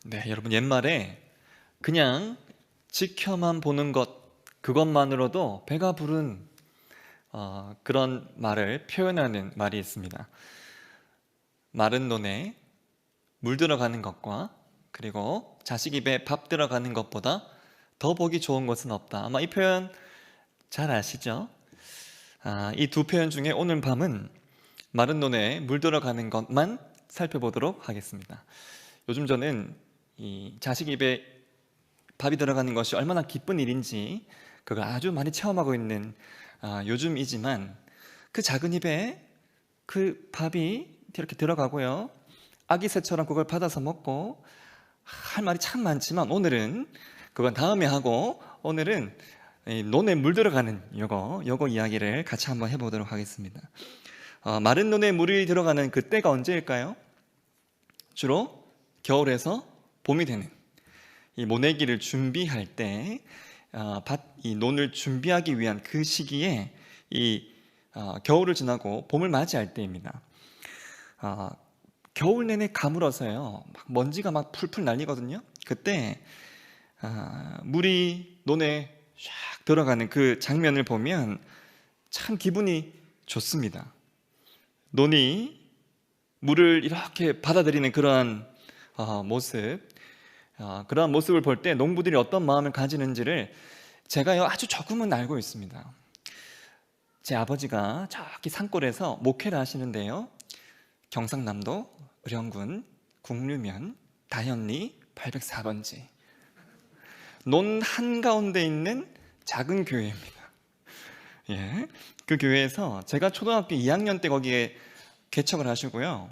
네, 여러분 옛말에 그냥 지켜만 보는 것 그것만으로도 배가 부른 그런 말을 표현하는 말이 있습니다. 마른 논에 물 들어가는 것과 그리고 자식 입에 밥 들어가는 것보다 더 보기 좋은 것은 없다. 아마 이 표현 잘 아시죠? 이 두 표현 중에 오늘 밤은 마른 논에 물 들어가는 것만 살펴보도록 하겠습니다. 요즘 저는 이 자식 입에 밥이 들어가는 것이 얼마나 기쁜 일인지 그걸 아주 많이 체험하고 있는 요즘이지만, 그 작은 입에 그 밥이 이렇게 들어가고요, 아기 새처럼 그걸 받아서 먹고 할 말이 참 많지만 오늘은 그건 다음에 하고, 오늘은 이 논에 물 들어가는 요거 이야기를 같이 한번 해보도록 하겠습니다. 마른 논에 물이 들어가는 그 때가 언제일까요? 주로 겨울에서 봄이 되는, 이 모내기를 준비할 때 이 논을 준비하기 위한 그 시기에 겨울을 지나고 봄을 맞이할 때입니다. 겨울 내내 가물어서요, 막 먼지가 막 풀풀 날리거든요. 그때 물이 논에 샥 들어가는 그 장면을 보면 참 기분이 좋습니다. 논이 물을 이렇게 받아들이는 그러한 모습, 그러한 모습을 볼 때 농부들이 어떤 마음을 가지는지를 제가요 아주 조금은 알고 있습니다. 제 아버지가 저기 산골에서 목회를 하시는데요, 경상남도 의령군 국류면 다현리 804번지 논 한가운데 있는 작은 교회입니다. 예, 그 교회에서 제가 초등학교 2학년 때 거기에 개척을 하시고요,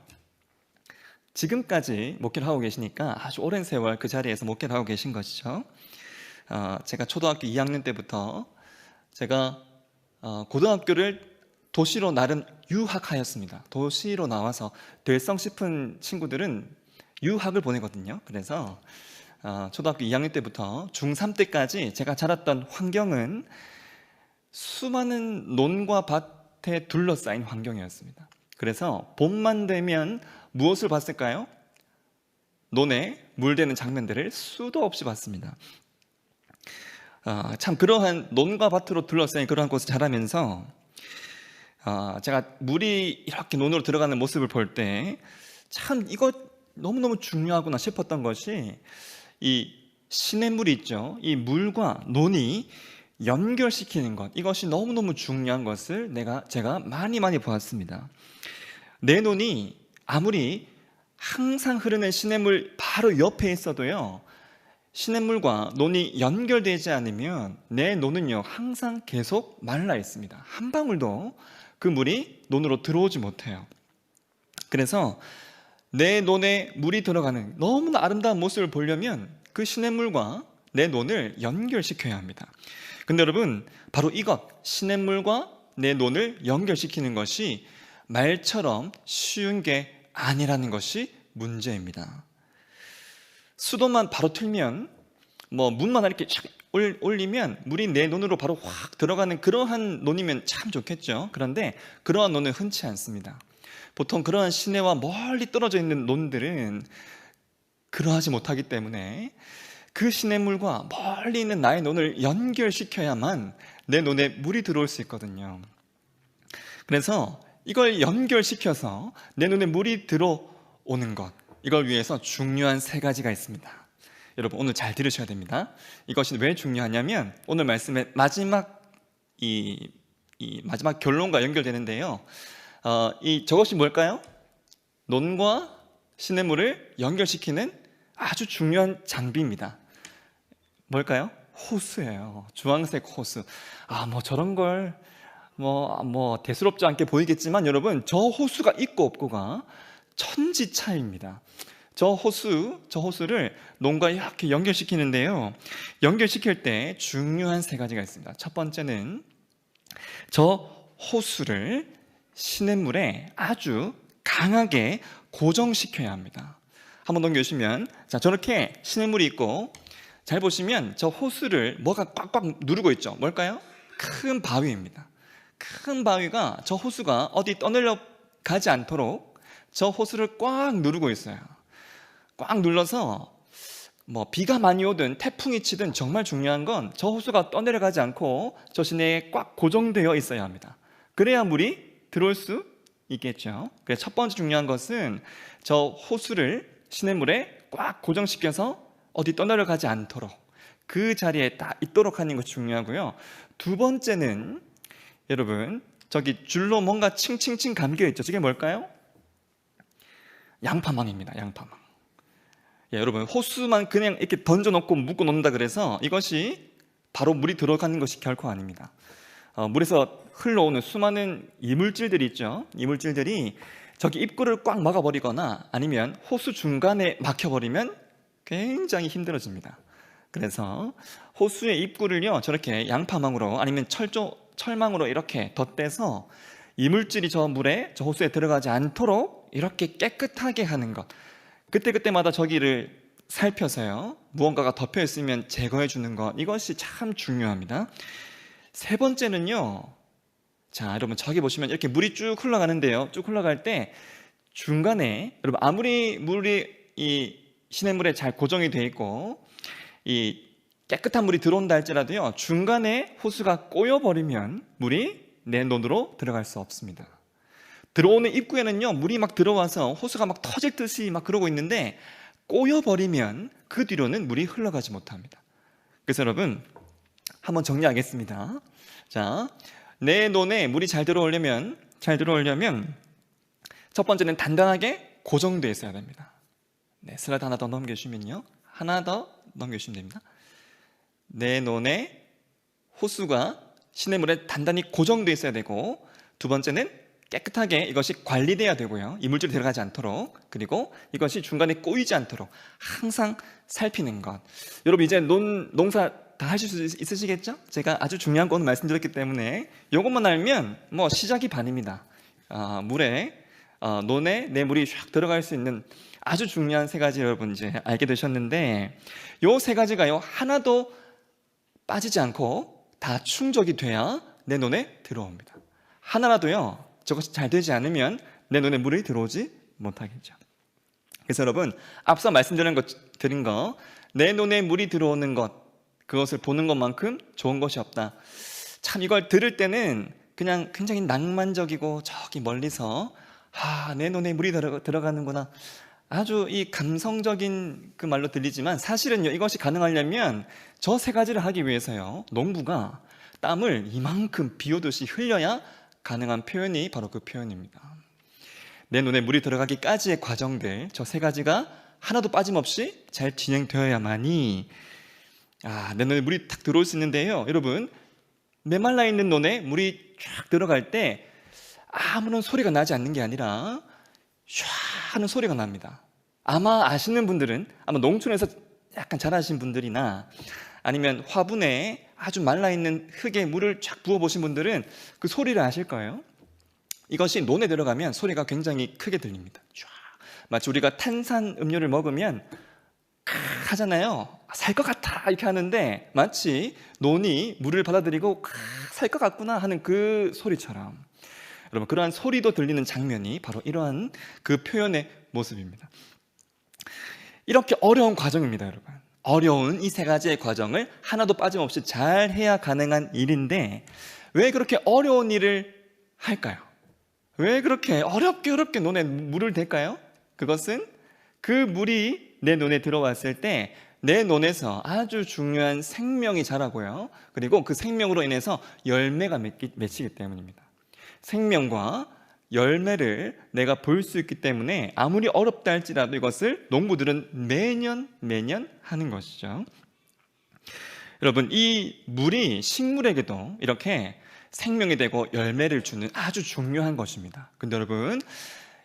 지금까지 목회를 하고 계시니까 아주 오랜 세월 그 자리에서 목회를 하고 계신 것이죠. 제가 초등학교 2학년 때부터 제가 고등학교를 도시로 나름 유학하였습니다. 도시로 나와서 될성 싶은 친구들은 유학을 보내거든요. 그래서 초등학교 2학년 때부터 중3 때까지 제가 자랐던 환경은 수많은 논과 밭에 둘러싸인 환경이었습니다. 그래서 봄만 되면 무엇을 봤을까요? 논에 물대는 장면들을 수도 없이 봤습니다. 참 그러한 논과 밭으로 둘러싸인 그러한 곳을 자라면서 제가 물이 이렇게 논으로 들어가는 모습을 볼 때 참 이거 너무너무 중요하구나 싶었던 것이, 이 시냇물이 있죠. 이 물과 논이 연결시키는 것, 이것이 너무너무 중요한 것을 제가 많이 보았습니다. 내 논이 아무리 항상 흐르는 시냇물 바로 옆에 있어도요, 시냇물과 논이 연결되지 않으면 내 논은요 항상 계속 말라 있습니다. 한 방울도 그 물이 논으로 들어오지 못해요. 그래서 내 논에 물이 들어가는 너무나 아름다운 모습을 보려면 그 시냇물과 내 논을 연결시켜야 합니다. 근데 여러분, 바로 이것, 시냇물과 내 논을 연결시키는 것이 말처럼 쉬운 게 아니라는 것이 문제입니다. 수도만 바로 틀면, 문만 이렇게 올리면 물이 내 논으로 바로 확 들어가는 그러한 논이면 참 좋겠죠. 그런데 그러한 논은 흔치 않습니다. 보통 그러한 시내와 멀리 떨어져 있는 논들은 그러하지 못하기 때문에 그 시냇물과 멀리 있는 나의 논을 연결시켜야만 내 논에 물이 들어올 수 있거든요. 그래서 이걸 연결시켜서 내 눈에 물이 들어오는 것, 이걸 위해서 중요한 세 가지가 있습니다. 여러분 오늘 잘 들으셔야 됩니다. 이것이 왜 중요하냐면 오늘 말씀의 마지막 마지막 결론과 연결되는데요. 저것이 뭘까요? 논과 시냇물을 연결시키는 아주 중요한 장비입니다. 뭘까요? 호수예요. 주황색 호수. 저런 걸 대수롭지 않게 보이겠지만 여러분, 저 호수가 있고 없고가 천지 차이입니다. 저 호수를 논과 이렇게 연결시키는데요, 연결시킬 때 중요한 세 가지가 있습니다. 첫 번째는 저 호수를 시냇물에 아주 강하게 고정시켜야 합니다. 한번 넘겨주시면, 저렇게 시냇물이 있고, 잘 보시면 저 호수를 뭐가 꽉꽉 누르고 있죠. 뭘까요? 큰 바위입니다. 큰 바위가 저 호수가 어디 떠내려 가지 않도록 저 호수를 꽉 누르고 있어요. 꽉 눌러서 뭐 비가 많이 오든 태풍이 치든 정말 중요한 건 저 호수가 떠내려가지 않고 저 시내에 꽉 고정되어 있어야 합니다. 그래야 물이 들어올 수 있겠죠. 그래서 첫 번째 중요한 것은 저 호수를 시냇물에 꽉 고정시켜서 어디 떠내려가지 않도록 그 자리에 딱 있도록 하는 것이 중요하고요. 두 번째는 여러분 저기 줄로 뭔가 칭칭칭 감겨 있죠. 저게 뭘까요? 양파망입니다. 양파망. 예, 여러분 호수만 그냥 이렇게 던져놓고 묶어 놓는다 그래서 이것이 바로 물이 들어가는 것이 결코 아닙니다. 물에서 흘러오는 수많은 이물질들이 있죠. 이물질들이 저기 입구를 꽉 막아버리거나 아니면 호수 중간에 막혀버리면 굉장히 힘들어집니다. 그래서 호수의 입구를요 저렇게 양파망으로 아니면 철망으로 이렇게 덧대서 이물질이 저 물에 저 호수에 들어가지 않도록 이렇게 깨끗하게 하는 것, 그때그때마다 저기를 살펴서요 무언가가 덮여 있으면 제거해 주는 것, 이것이 참 중요합니다. 세 번째는요, 자 여러분 저기 보시면 이렇게 물이 쭉 흘러가는데요, 쭉 흘러갈 때 중간에 여러분 아무리 물이 이 시냇물에 잘 고정이 돼 있고 이 깨끗한 물이 들어온다 할지라도요 중간에 호수가 꼬여버리면 물이 내 논으로 들어갈 수 없습니다. 들어오는 입구에는요 물이 막 들어와서 호수가 막 터질 듯이 막 그러고 있는데 꼬여버리면 그 뒤로는 물이 흘러가지 못합니다. 그래서 여러분 한번 정리하겠습니다. 자, 내 논에 물이 잘 들어오려면 첫 번째는 단단하게 고정되어 있어야 됩니다. 네, 슬라이드 하나 더 넘겨주시면요, 하나 더 넘겨주시면 됩니다. 내 논에 호수가 시냇물에 단단히 고정되어 있어야 되고, 두 번째는 깨끗하게 이것이 관리돼야 되고요, 이물질이 들어가지 않도록, 그리고 이것이 중간에 꼬이지 않도록 항상 살피는 것. 여러분 이제 농사 다 하실 수 있으시겠죠? 제가 아주 중요한 건 말씀드렸기 때문에 이것만 알면 뭐 시작이 반입니다. 논에 내 물이 샥 들어갈 수 있는 아주 중요한 세 가지 여러분 이제 알게 되셨는데, 요 세 가지가요 하나도 빠지지 않고 다 충족이 돼야 내 논에 들어옵니다. 하나라도요 저것이 잘 되지 않으면 내 논에 물이 들어오지 못하겠죠. 그래서 여러분 앞서 말씀드린 거, 내 논에 물이 들어오는 것, 그것을 보는 것만큼 좋은 것이 없다. 참 이걸 들을 때는 그냥 굉장히 낭만적이고 저기 멀리서 내 논에 물이 들어가는구나, 아주 이 감성적인 그 말로 들리지만 사실은요 이것이 가능하려면 저 세 가지를 하기 위해서요 농부가 땀을 이만큼 비 오듯이 흘려야 가능한 표현이 바로 그 표현입니다. 내 눈에 물이 들어가기까지의 과정들, 저 세 가지가 하나도 빠짐없이 잘 진행되어야만이 내 눈에 물이 탁 들어올 수 있는데요, 여러분 메말라 있는 논에 물이 쫙 들어갈 때 아무런 소리가 나지 않는 게 아니라 샤 하는 소리가 납니다. 아마 아시는 분들은, 아마 농촌에서 약간 잘하신 분들이나 아니면 화분에 아주 말라있는 흙에 물을 쫙 부어보신 분들은 그 소리를 아실 거예요. 이것이 논에 들어가면 소리가 굉장히 크게 들립니다. 마치 우리가 탄산 음료를 먹으면 하잖아요. 살 것 같아 이렇게 하는데 마치 논이 물을 받아들이고 살 것 같구나 하는 그 소리처럼, 여러분 그러한 소리도 들리는 장면이 바로 이러한 그 표현의 모습입니다. 이렇게 어려운 과정입니다, 여러분. 어려운 이 세 가지의 과정을 하나도 빠짐없이 잘 해야 가능한 일인데 왜 그렇게 어려운 일을 할까요? 왜 그렇게 어렵게 논에 물을 댈까요? 그것은 그 물이 내 논에 들어왔을 때 내 논에서 아주 중요한 생명이 자라고요, 그리고 그 생명으로 인해서 열매가 맺히기 때문입니다. 생명과 열매를 내가 볼 수 있기 때문에 아무리 어렵다 할지라도 이것을 농부들은 매년 하는 것이죠. 여러분 이 물이 식물에게도 이렇게 생명이 되고 열매를 주는 아주 중요한 것입니다. 근데 여러분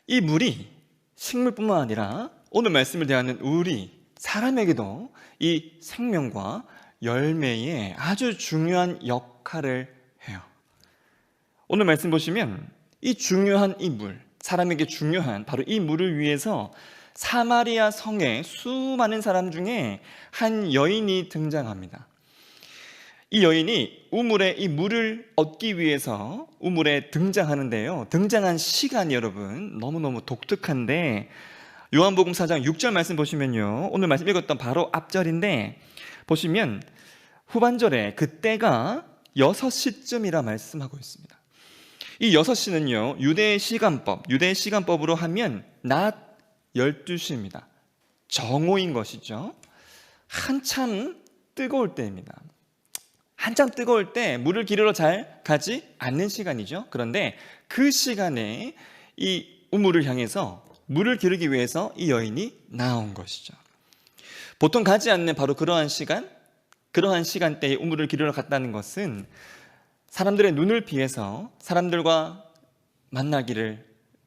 이 물이 식물뿐만 아니라 오늘 말씀을 대하는 우리 사람에게도 이 생명과 열매에 아주 중요한 역할을 해요. 오늘 말씀 보시면 이 중요한 이 물, 사람에게 중요한 바로 이 물을 위해서 사마리아 성에 수많은 사람 중에 한 여인이 등장합니다. 이 여인이 우물에 이 물을 얻기 위해서 우물에 등장하는데요, 등장한 시간이 여러분 너무너무 독특한데 요한복음 4장 6절 말씀 보시면요, 오늘 말씀 읽었던 바로 앞절인데 보시면 후반절에 그때가 6시쯤이라 말씀하고 있습니다. 이 6시는요 유대 시간법으로 하면 낮 12시입니다. 정오인 것이죠. 한참 뜨거울 때입니다. 한참 뜨거울 때 물을 기르러 잘 가지 않는 시간이죠. 그런데 그 시간에 이 우물을 향해서 물을 기르기 위해서 이 여인이 나온 것이죠. 보통 가지 않는 바로 그러한 시간대에 우물을 기르러 갔다는 것은 사람들의 눈을 피해서 사람들과 만나기를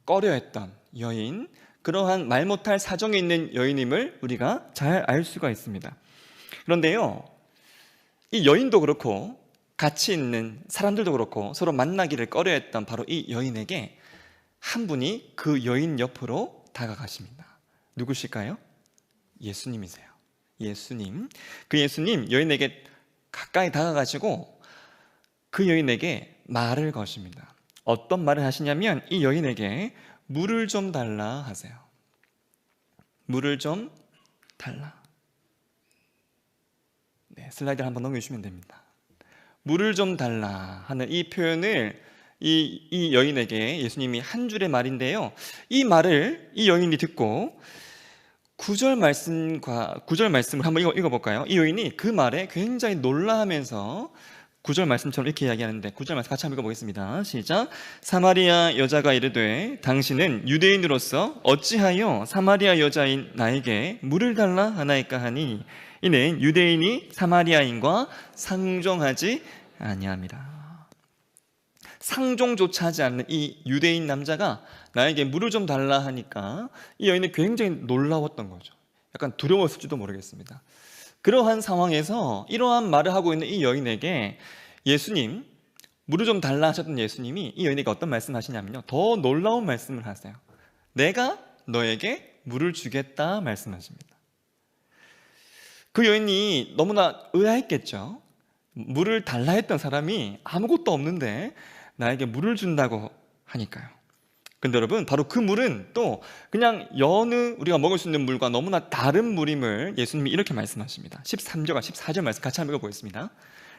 꺼려했던 여인, 그러한 말 못할 사정에 있는 여인임을 우리가 잘 알 수가 있습니다. 그런데요, 이 여인도 그렇고 같이 있는 사람들도 그렇고 서로 만나기를 꺼려했던 바로 이 여인에게 한 분이 그 여인 옆으로 다가가십니다. 누구실까요? 예수님이세요. 예수님. 그 예수님 여인에게 가까이 다가가시고 그 여인에게 말을 거십니다. 어떤 말을 하시냐면 이 여인에게 물을 좀 달라 하세요. 물을 좀 달라. 네, 슬라이드를 한번 넘겨주시면 됩니다. 물을 좀 달라 하는 이 표현을 이 여인에게 예수님이 한 줄의 말인데요, 이 말을 이 여인이 듣고 9절 말씀을 한번 읽어볼까요? 이 여인이 그 말에 굉장히 놀라하면서 9절 말씀처럼 이렇게 이야기하는데 9절 말씀 같이 한번 읽어보겠습니다. 시작. 사마리아 여자가 이르되 당신은 유대인으로서 어찌하여 사마리아 여자인 나에게 물을 달라 하나이까 하니 이는 유대인이 사마리아인과 상종하지 아니함이라. 상종조차 하지 않는 이 유대인 남자가 나에게 물을 좀 달라 하니까 이 여인은 굉장히 놀라웠던 거죠. 약간 두려웠을지도 모르겠습니다. 그러한 상황에서 이러한 말을 하고 있는 이 여인에게 예수님, 물을 좀 달라 하셨던 예수님이 이 여인에게 어떤 말씀을 하시냐면요, 더 놀라운 말씀을 하세요. 내가 너에게 물을 주겠다 말씀하십니다. 그 여인이 너무나 의아했겠죠. 물을 달라 했던 사람이 아무것도 없는데 나에게 물을 준다고 하니까요. 근데 여러분, 바로 그 물은 또 그냥 여느 우리가 먹을 수 있는 물과 너무나 다른 물임을 예수님이 이렇게 말씀하십니다. 13절과 14절 말씀 같이 한번 읽어보겠습니다.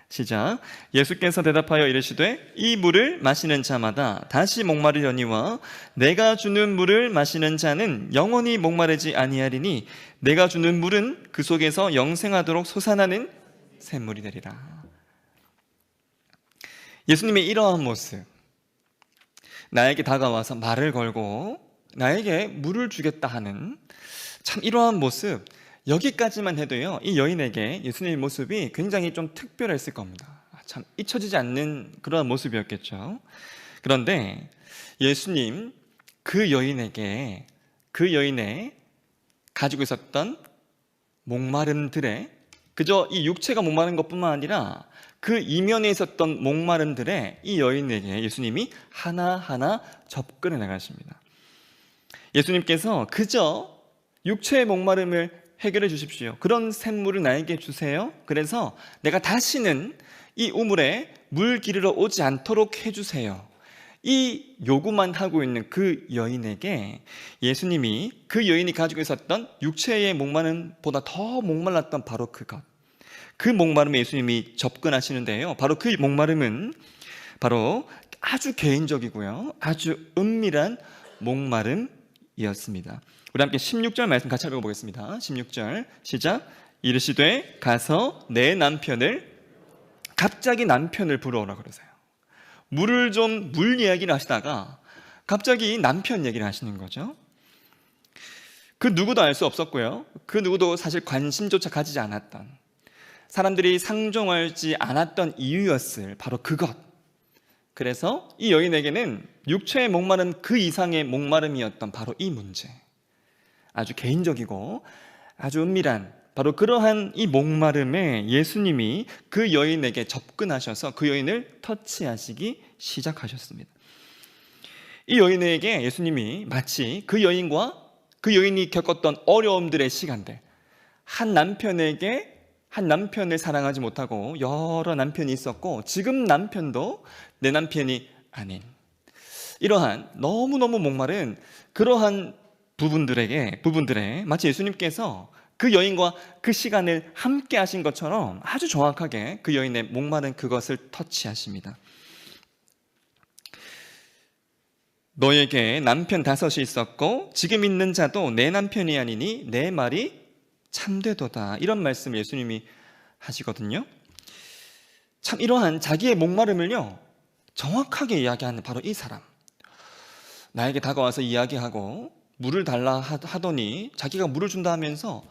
시작. 예수께서 대답하여 이르시되 이 물을 마시는 자마다 다시 목마르려니와 내가 주는 물을 마시는 자는 영원히 목마르지 아니하리니 내가 주는 물은 그 속에서 영생하도록 솟아나는 샘물이 되리라. 예수님의 이러한 모습, 나에게 다가와서 말을 걸고 나에게 물을 주겠다 하는 참 이러한 모습, 여기까지만 해도요 이 여인에게 예수님의 모습이 굉장히 좀 특별했을 겁니다. 참 잊혀지지 않는 그런 모습이었겠죠. 그런데 예수님 그 여인의 가지고 있었던 목마름들에, 그저 이 육체가 목마른 것뿐만 아니라 그 이면에 있었던 목마름들에 이 여인에게 예수님이 하나하나 접근해 나가십니다. 예수님께서 그저 육체의 목마름을 해결해 주십시오. 그런 샘물을 나에게 주세요. 그래서 내가 다시는 이 우물에 물 기르러 오지 않도록 해주세요. 이 요구만 하고 있는 그 여인에게 예수님이 그 여인이 가지고 있었던 육체의 목마름보다 더 목말랐던 바로 그것, 그 목마름에 예수님이 접근하시는데요, 바로 그 목마름은 바로 아주 개인적이고요 아주 은밀한 목마름이었습니다. 우리 함께 16절 말씀 같이 읽어보겠습니다. 16절 시작. 이르시되 가서 내 남편을, 갑자기 남편을 부르어라 그러세요. 물 이야기를 하시다가 갑자기 남편 얘기를 하시는 거죠. 그 누구도 알 수 없었고요, 그 누구도 사실 관심조차 가지지 않았던, 사람들이 상종하지 않았던 이유였을 바로 그것. 그래서 이 여인에게는 육체의 목마름 그 이상의 목마름이었던 바로 이 문제, 아주 개인적이고 아주 은밀한 바로 그러한 이 목마름에 예수님이 그 여인에게 접근하셔서 그 여인을 터치하시기 시작하셨습니다. 이 여인에게 예수님이 마치 그 여인이 겪었던 어려움들의 시간들, 한 남편을 사랑하지 못하고 여러 남편이 있었고 지금 남편도 내 남편이 아닌, 이러한 너무너무 목마른 그러한 부분들에 마치 예수님께서 그 여인과 그 시간을 함께 하신 것처럼 아주 정확하게 그 여인의 목마른 그것을 터치하십니다. 너에게 남편 5이 있었고 지금 있는 자도 내 남편이 아니니 내 말이 참되도다. 이런 말씀을 예수님이 하시거든요. 참 이러한 자기의 목마름을요 정확하게 이야기하는 바로 이 사람. 나에게 다가와서 이야기하고 물을 달라 하더니 자기가 물을 준다 하면서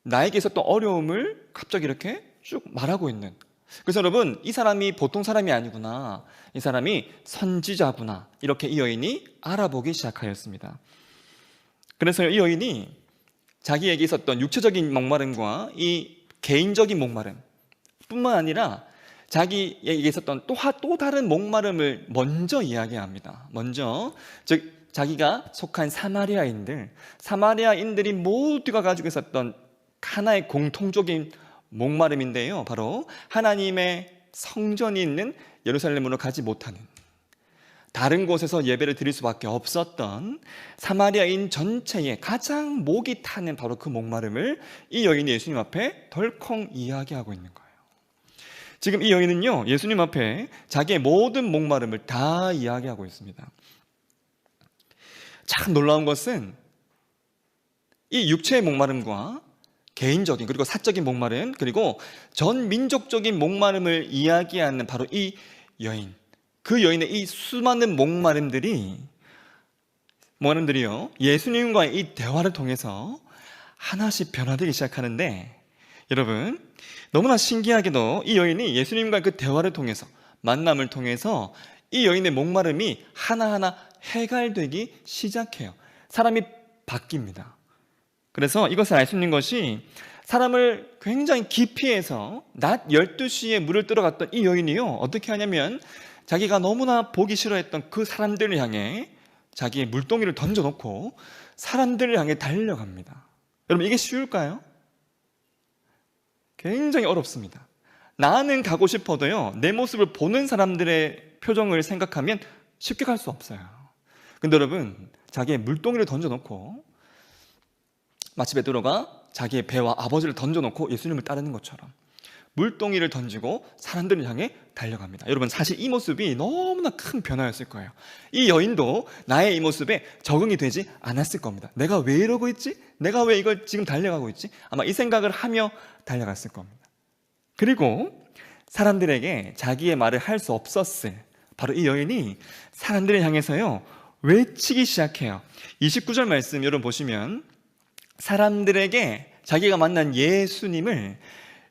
나에게 있었던 어려움을 갑자기 이렇게 쭉 말하고 있는. 그래서 여러분, 이 사람이 보통 사람이 아니구나, 이 사람이 선지자구나, 이렇게 이 여인이 알아보기 시작하였습니다. 그래서 이 여인이 자기에게 있었던 육체적인 목마름과 이 개인적인 목마름 뿐만 아니라 자기에게 있었던 또 다른 목마름을 먼저 이야기합니다. 먼저, 즉 자기가 속한 사마리아인들이 모두가 가지고 있었던 하나의 공통적인 목마름인데요, 바로 하나님의 성전이 있는 예루살렘으로 가지 못하는, 다른 곳에서 예배를 드릴 수밖에 없었던 사마리아인 전체의 가장 목이 타는 바로 그 목마름을 이 여인이 예수님 앞에 덜컹 이야기하고 있는 거예요. 지금 이 여인은요, 예수님 앞에 자기의 모든 목마름을 다 이야기하고 있습니다. 참 놀라운 것은 이 육체의 목마름과 개인적인 그리고 사적인 목마름, 그리고 전 민족적인 목마름을 이야기하는 바로 이 여인, 그 여인의 이 수많은 목마름들이요, 예수님과의 이 대화를 통해서 하나씩 변화되기 시작하는데, 여러분 너무나 신기하게도 이 여인이 예수님과 그 대화를 통해서, 만남을 통해서 이 여인의 목마름이 하나하나 해갈되기 시작해요. 사람이 바뀝니다. 그래서 이것을 알 수 있는 것이, 사람을 굉장히 기피해서 낮 12시에 물을 뜨러 갔던 이 여인이요, 어떻게 하냐면 자기가 너무나 보기 싫어했던 그 사람들을 향해 자기의 물동이를 던져놓고 사람들을 향해 달려갑니다. 여러분, 이게 쉬울까요? 굉장히 어렵습니다. 나는 가고 싶어도요, 내 모습을 보는 사람들의 표정을 생각하면 쉽게 갈 수 없어요. 근데 여러분, 자기의 물동이를 던져놓고, 마치 베드로가 자기의 배와 아버지를 던져놓고 예수님을 따르는 것처럼 물동이를 던지고 사람들을 향해 달려갑니다. 여러분, 사실 이 모습이 너무나 큰 변화였을 거예요. 이 여인도 나의 이 모습에 적응이 되지 않았을 겁니다. 내가 왜 이러고 있지? 내가 왜 이걸 지금 달려가고 있지? 아마 이 생각을 하며 달려갔을 겁니다. 그리고 사람들에게 자기의 말을 할 수 없었을 바로 이 여인이 사람들을 향해서요, 외치기 시작해요. 29절 말씀 여러분 보시면, 사람들에게 자기가 만난 예수님을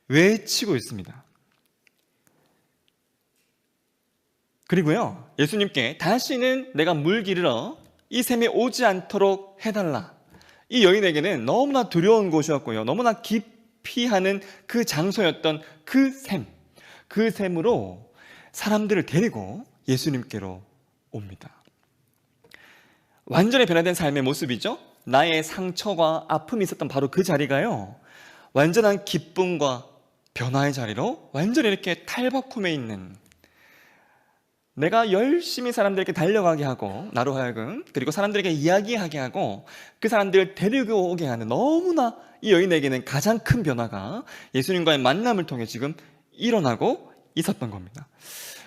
외치고 있습니다. 그리고요, 예수님께 다시는 내가 물 기르러 이 샘에 오지 않도록 해달라. 이 여인에게는 너무나 두려운 곳이었고요, 너무나 기피하는 그 장소였던 그 샘으로 사람들을 데리고 예수님께로 옵니다. 완전히 변화된 삶의 모습이죠. 나의 상처와 아픔이 있었던 바로 그 자리가요, 완전한 기쁨과 변화의 자리로 완전히 이렇게 탈바꿈해 있는, 내가 열심히 사람들에게 달려가게 하고 나로 하여금, 그리고 사람들에게 이야기하게 하고 그 사람들을 데리고 오게 하는, 너무나 이 여인에게는 가장 큰 변화가 예수님과의 만남을 통해 지금 일어나고 있었던 겁니다.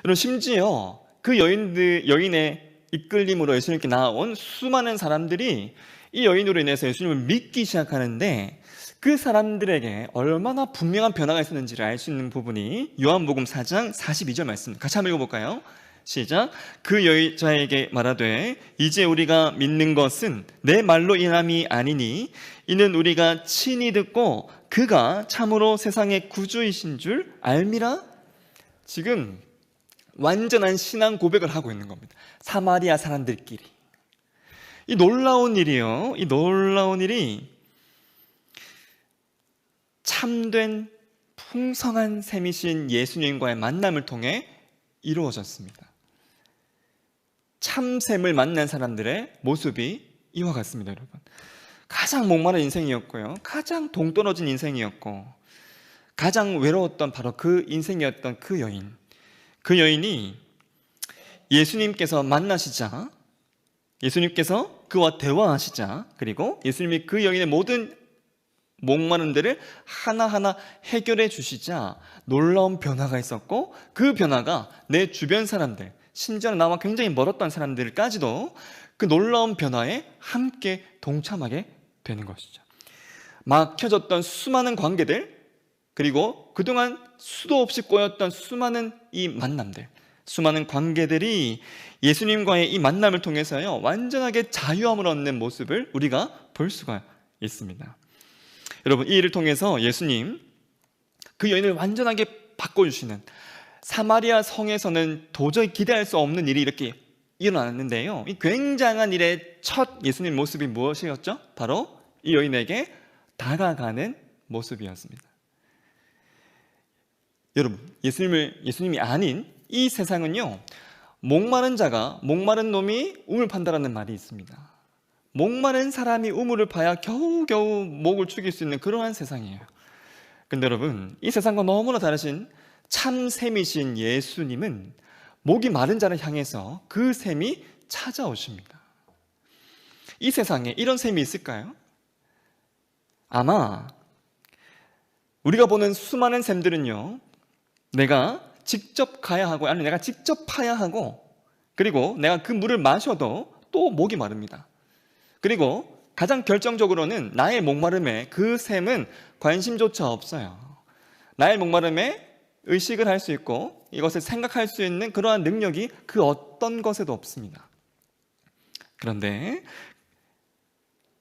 여러분, 심지어 그 여인의 이끌림으로 예수님께 나온 수많은 사람들이 이 여인으로 인해서 예수님을 믿기 시작하는데, 그 사람들에게 얼마나 분명한 변화가 있었는지를 알 수 있는 부분이 요한복음 4장 42절 말씀, 같이 한번 읽어볼까요? 시작. 그 여자에게 말하되 이제 우리가 믿는 것은 내 말로 인함이 아니니 이는 우리가 친히 듣고 그가 참으로 세상의 구주이신 줄 알미라. 지금 완전한 신앙 고백을 하고 있는 겁니다. 사마리아 사람들끼리. 이 놀라운 일이 참된 풍성한 셈이신 예수님과의 만남을 통해 이루어졌습니다. 참샘을 만난 사람들의 모습이 이와 같습니다. 여러분, 가장 목마른 인생이었고요, 가장 동떨어진 인생이었고, 가장 외로웠던 바로 그 인생이었던 그 여인이 예수님께서 만나시자 예수님께서 그와 대화하시자 그리고 예수님이 그 여인의 모든 목마름들을 하나하나 해결해 주시자 놀라운 변화가 있었고, 그 변화가 내 주변 사람들, 심지어는 나와 굉장히 멀었던 사람들까지도 그 놀라운 변화에 함께 동참하게 되는 것이죠. 막혀졌던 수많은 관계들, 그리고 그동안 수도 없이 꼬였던 수많은 이 만남들, 수많은 관계들이 예수님과의 이 만남을 통해서요 완전하게 자유함을 얻는 모습을 우리가 볼 수가 있습니다. 여러분, 이 일을 통해서 예수님 그 여인을 완전하게 바꿔주시는, 사마리아 성에서는 도저히 기대할 수 없는 일이 이렇게 일어났는데요, 이 굉장한 일의 첫 예수님 모습이 무엇이었죠? 바로 이 여인에게 다가가는 모습이었습니다. 여러분, 예수님이 아닌 이 세상은요, 목마른 자가, 목마른 놈이 우물 판다라는 말이 있습니다. 목마른 사람이 우물을 파야 겨우겨우 목을 축일 수 있는 그러한 세상이에요. 근데 여러분, 이 세상과 너무나 다르신 참 샘이신 예수님은 목이 마른 자를 향해서 그 샘이 찾아오십니다. 이 세상에 이런 샘이 있을까요? 아마 우리가 보는 수많은 샘들은요, 내가 직접 가야 하고, 아니 내가 직접 파야 하고, 그리고 내가 그 물을 마셔도 또 목이 마릅니다. 그리고 가장 결정적으로는 나의 목마름에 그 샘은 관심조차 없어요. 나의 목마름에 의식을 할 수 있고 이것을 생각할 수 있는 그러한 능력이 그 어떤 것에도 없습니다. 그런데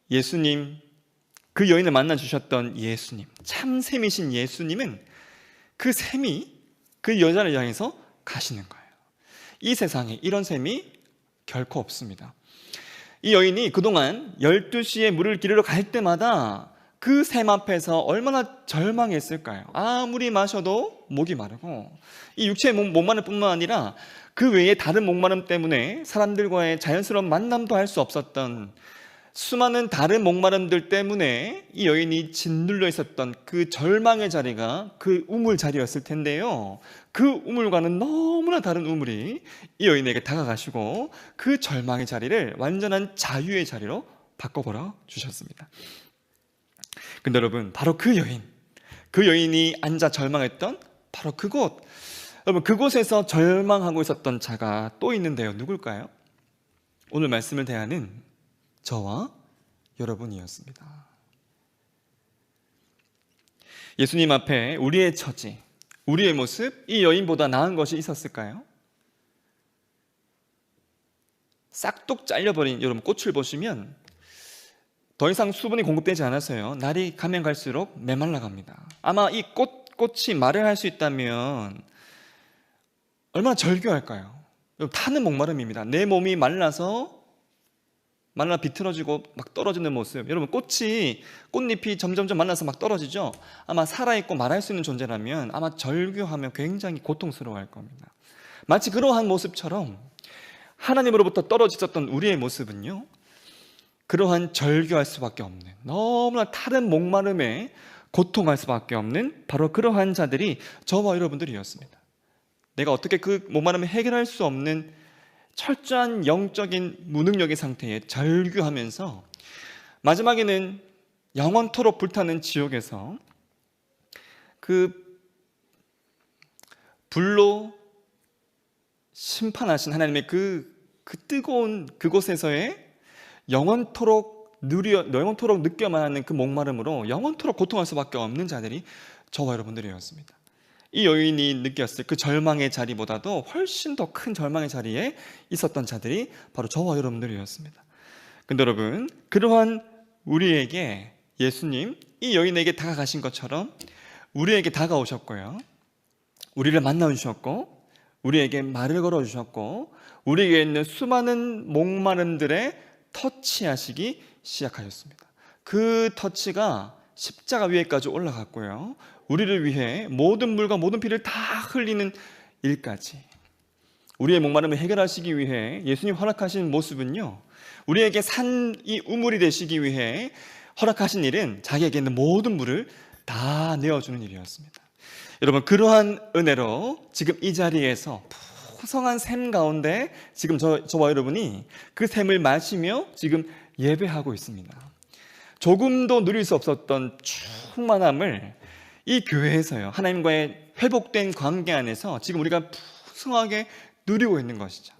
예수님, 그 여인을 만나주셨던 예수님, 참 샘이신 예수님은 그 샘이 그 여자를 향해서 가시는 거예요. 이 세상에 이런 샘이 결코 없습니다. 이 여인이 그동안 12시에 물을 기르러 갈 때마다 그 샘 앞에서 얼마나 절망했을까요? 아무리 마셔도 목이 마르고, 이 육체의 목마름 뿐만 아니라 그 외에 다른 목마름 때문에 사람들과의 자연스러운 만남도 할 수 없었던 수많은 다른 목마름들 때문에 이 여인이 짓눌려 있었던 그 절망의 자리가 그 우물 자리였을 텐데요, 그 우물과는 너무나 다른 우물이 이 여인에게 다가가시고 그 절망의 자리를 완전한 자유의 자리로 바꿔버려 주셨습니다. 근데 여러분, 바로 그 여인이 앉아 절망했던 바로 그곳, 여러분, 그곳에서 절망하고 있었던 자가 또 있는데요, 누굴까요? 오늘 말씀을 대하는 저와 여러분이었습니다. 예수님 앞에 우리의 처지, 우리의 모습, 이 여인보다 나은 것이 있었을까요? 싹둑 잘려버린 여러분 꽃을 보시면 더 이상 수분이 공급되지 않아서요, 날이 가면 갈수록 메말라 갑니다. 아마 이 꽃이 말을 할 수 있다면 얼마나 절규할까요? 타는 목마름입니다. 내 몸이 말라 비틀어지고 막 떨어지는 모습. 여러분, 꽃잎이 점점점 말라서 막 떨어지죠? 아마 살아있고 말할 수 있는 존재라면 아마 절규하며 굉장히 고통스러워할 겁니다. 마치 그러한 모습처럼 하나님으로부터 떨어졌던 우리의 모습은요, 그러한 절규할 수밖에 없는, 너무나 다른 목마름에 고통할 수밖에 없는 바로 그러한 자들이 저와 여러분들이었습니다. 내가 어떻게 그 목마름을 해결할 수 없는 철저한 영적인 무능력의 상태에 절규하면서 마지막에는 영원토록 불타는 지옥에서 그 불로 심판하신 하나님의 그 뜨거운 그곳에서의 영원토록 느껴만 하는 그 목마름으로 영원토록 고통할 수밖에 없는 자들이 저와 여러분들이었습니다. 이 여인이 느꼈을 그 절망의 자리보다도 훨씬 더 큰 절망의 자리에 있었던 자들이 바로 저와 여러분들이었습니다. 근데 여러분, 그러한 우리에게 예수님, 이 여인에게 다가가신 것처럼 우리에게 다가오셨고요, 우리를 만나주셨고, 우리에게 말을 걸어주셨고, 우리에게 있는 수많은 목마름들에 터치하시기 시작하셨습니다. 그 터치가 십자가 위에까지 올라갔고요, 우리를 위해 모든 물과 모든 피를 다 흘리는 일까지, 우리의 목마름을 해결하시기 위해 예수님 허락하신 모습은요, 우리에게 이 우물이 되시기 위해 허락하신 일은 자기에게 있는 모든 물을 다 내어주는 일이었습니다. 여러분, 그러한 은혜로 지금 이 자리에서 풍성한 샘 가운데 지금 저와 여러분이 그 샘을 마시며 지금 예배하고 있습니다. 조금도 누릴 수 없었던 충만함을 이 교회에서요, 하나님과의 회복된 관계 안에서 지금 우리가 풍성하게 누리고 있는 것이죠.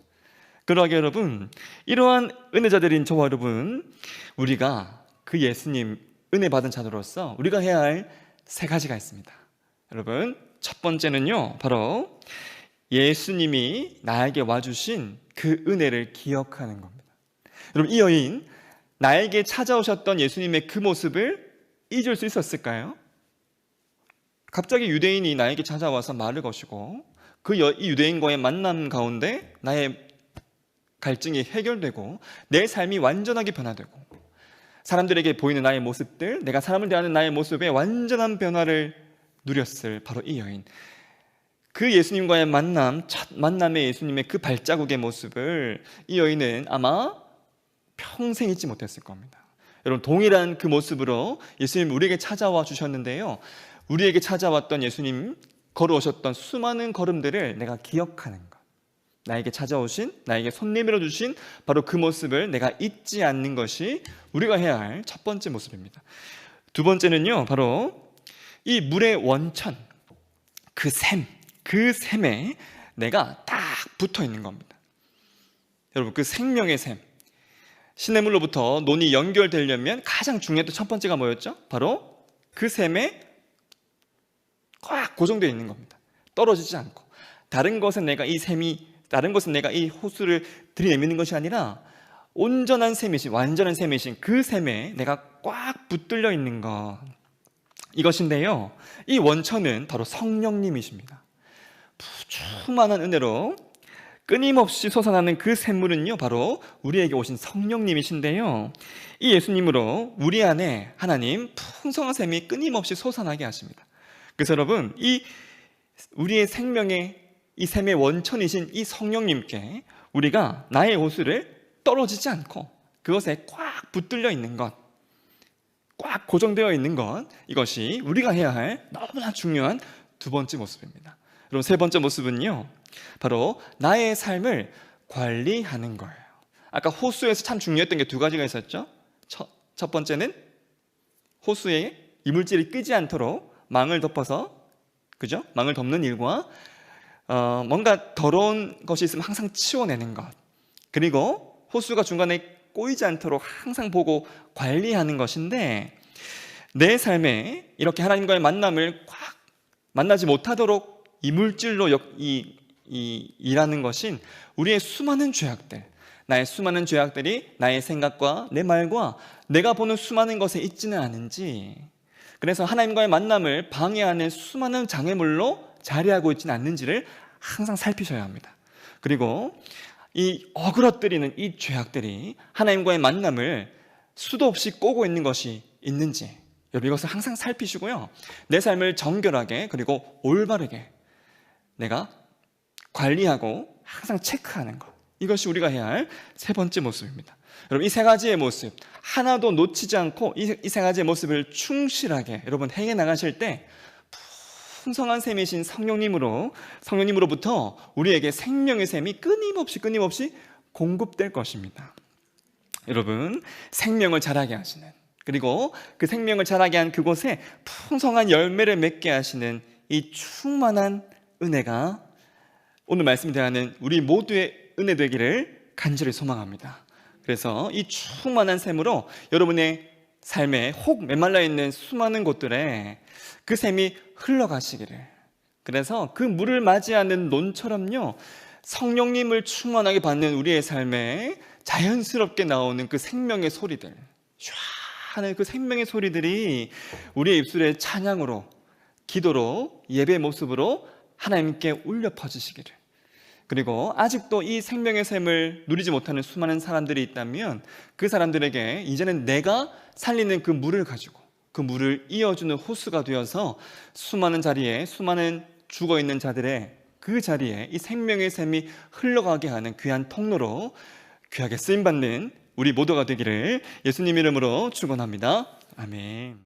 그러하게 여러분, 이러한 은혜자들인 저와 여러분, 우리가 그 예수님 은혜 받은 자들로서 우리가 해야 할 세 가지가 있습니다. 여러분, 첫 번째는요, 바로 예수님이 나에게 와주신 그 은혜를 기억하는 겁니다. 여러분, 이 여인, 나에게 찾아오셨던 예수님의 그 모습을 잊을 수 있었을까요? 갑자기 유대인이 나에게 찾아와서 말을 거시고 이 유대인과의 만남 가운데 나의 갈증이 해결되고 내 삶이 완전하게 변화되고 사람들에게 보이는 나의 모습들, 내가 사람을 대하는 나의 모습에 완전한 변화를 누렸을 바로 이 여인. 그 예수님과의 만남, 첫 만남의 예수님의 그 발자국의 모습을 이 여인은 아마 평생 잊지 못했을 겁니다. 여러분, 동일한 그 모습으로 예수님 우리에게 찾아와 주셨는데요, 우리에게 찾아왔던 예수님 걸어오셨던 수많은 걸음들을 내가 기억하는 것, 나에게 찾아오신, 나에게 손 내밀어 주신 바로 그 모습을 내가 잊지 않는 것이 우리가 해야 할 첫 번째 모습입니다. 두 번째는요, 바로 이 물의 원천, 그 샘에 내가 딱 붙어 있는 겁니다. 여러분, 그 생명의 샘, 시냇물로부터 논이 연결되려면 가장 중요했던 첫 번째가 뭐였죠? 바로 그 샘에 꽉 고정되어 있는 겁니다. 떨어지지 않고. 다른 것은 내가 이 호수를 들이내미는 것이 아니라 온전한 샘이신, 완전한 샘이신 그 샘에 내가 꽉 붙들려 있는 것, 이것인데요, 이 원천은 바로 성령님이십니다. 충만한 은혜로 끊임없이 솟아나는 그 샘물은요, 바로 우리에게 오신 성령님이신데요, 이 예수님으로 우리 안에 하나님 풍성한 샘이 끊임없이 솟아나게 하십니다. 그래서 여러분, 우리의 생명의 이 샘의 원천이신 이 성령님께 우리가 나의 호수를 떨어지지 않고 그것에 꽉 붙들려 있는 것, 꽉 고정되어 있는 것, 이것이 우리가 해야 할 너무나 중요한 두 번째 모습입니다. 그럼 세 번째 모습은요, 바로 나의 삶을 관리하는 거예요. 아까 호수에서 참 중요했던 게 두 가지가 있었죠. 첫 번째는 호수에 이물질이 끄지 않도록 망을 덮어서, 그죠? 망을 덮는 일과 뭔가 더러운 것이 있으면 항상 치워내는 것, 그리고 호수가 중간에 꼬이지 않도록 항상 보고 관리하는 것인데, 내 삶에 이렇게 하나님과의 만남을 꽉 만나지 못하도록 이물질로 일하는 것인 우리의 수많은 죄악들, 나의 수많은 죄악들이 나의 생각과 내 말과 내가 보는 수많은 것에 있지는 않은지, 그래서 하나님과의 만남을 방해하는 수많은 장애물로 자리하고 있지는 않는지를 항상 살피셔야 합니다. 그리고 이 어그러뜨리는 이 죄악들이 하나님과의 만남을 수도 없이 꼬고 있는 것이 있는지, 여러분, 이것을 항상 살피시고요, 내 삶을 정결하게 그리고 올바르게 내가 관리하고 항상 체크하는 것, 이것이 우리가 해야 할 세 번째 모습입니다. 여러분, 이 세 가지의 모습 하나도 놓치지 않고 이 세 가지의 모습을 충실하게 여러분 행해 나가실 때 풍성한 샘이신 성령님으로부터 우리에게 생명의 샘이 끊임없이 공급될 것입니다. 여러분, 생명을 자라게 하시는, 그리고 그 생명을 자라게 한 그곳에 풍성한 열매를 맺게 하시는 이 충만한 은혜가 오늘 말씀 대하는 우리 모두의 은혜 되기를 간절히 소망합니다. 그래서 이 충만한 샘으로 여러분의 삶에 혹 메말라 있는 수많은 곳들에 그 샘이 흘러가시기를, 그래서 그 물을 맞이하는 논처럼요, 성령님을 충만하게 받는 우리의 삶에 자연스럽게 나오는 그 생명의 소리들, 하는 그 생명의 소리들이 우리의 입술에 찬양으로, 기도로, 예배의 모습으로 하나님께 울려 퍼지시기를, 그리고 아직도 이 생명의 샘을 누리지 못하는 수많은 사람들이 있다면 그 사람들에게 이제는 내가 살리는 그 물을 가지고 그 물을 이어주는 호수가 되어서 수많은 죽어있는 자들의 그 자리에 이 생명의 샘이 흘러가게 하는 귀한 통로로 귀하게 쓰임받는 우리 모두가 되기를 예수님 이름으로 축원합니다. 아멘.